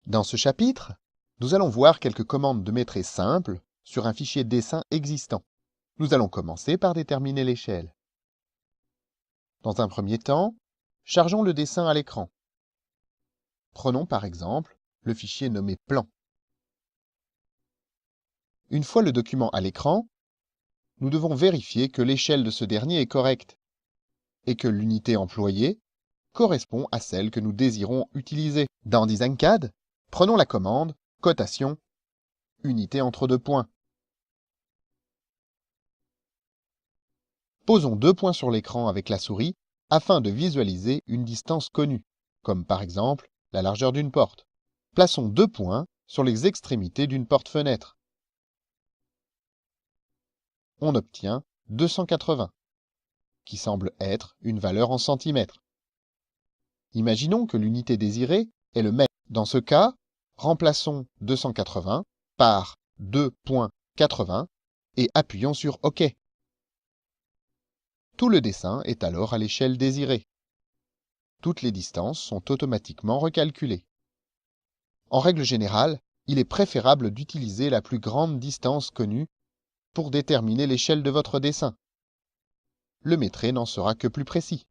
Dans ce chapitre, nous allons voir quelques commandes de maîtrise simples sur un fichier dessin existant. Nous allons commencer par déterminer l'échelle. Dans un premier temps, chargeons le dessin à l'écran. Prenons par exemple le fichier nommé plan. Une fois le document à l'écran, nous devons vérifier que l'échelle de ce dernier est correcte et que l'unité employée correspond à celle que nous désirons utiliser. Dans DesignCAD, prenons la commande cotation unité entre deux points. Posons 2 points sur l'écran avec la souris afin de visualiser une distance connue, comme par exemple la largeur d'une porte. Plaçons 2 points sur les extrémités d'une porte-fenêtre. On obtient 280, qui semble être une valeur en centimètres. Imaginons que l'unité désirée est le mètre. Dans ce cas, remplaçons 280 par 2.80 et appuyons sur OK. Tout le dessin est alors à l'échelle désirée. Toutes les distances sont automatiquement recalculées. En règle générale, il est préférable d'utiliser la plus grande distance connue pour déterminer l'échelle de votre dessin. Le métré n'en sera que plus précis.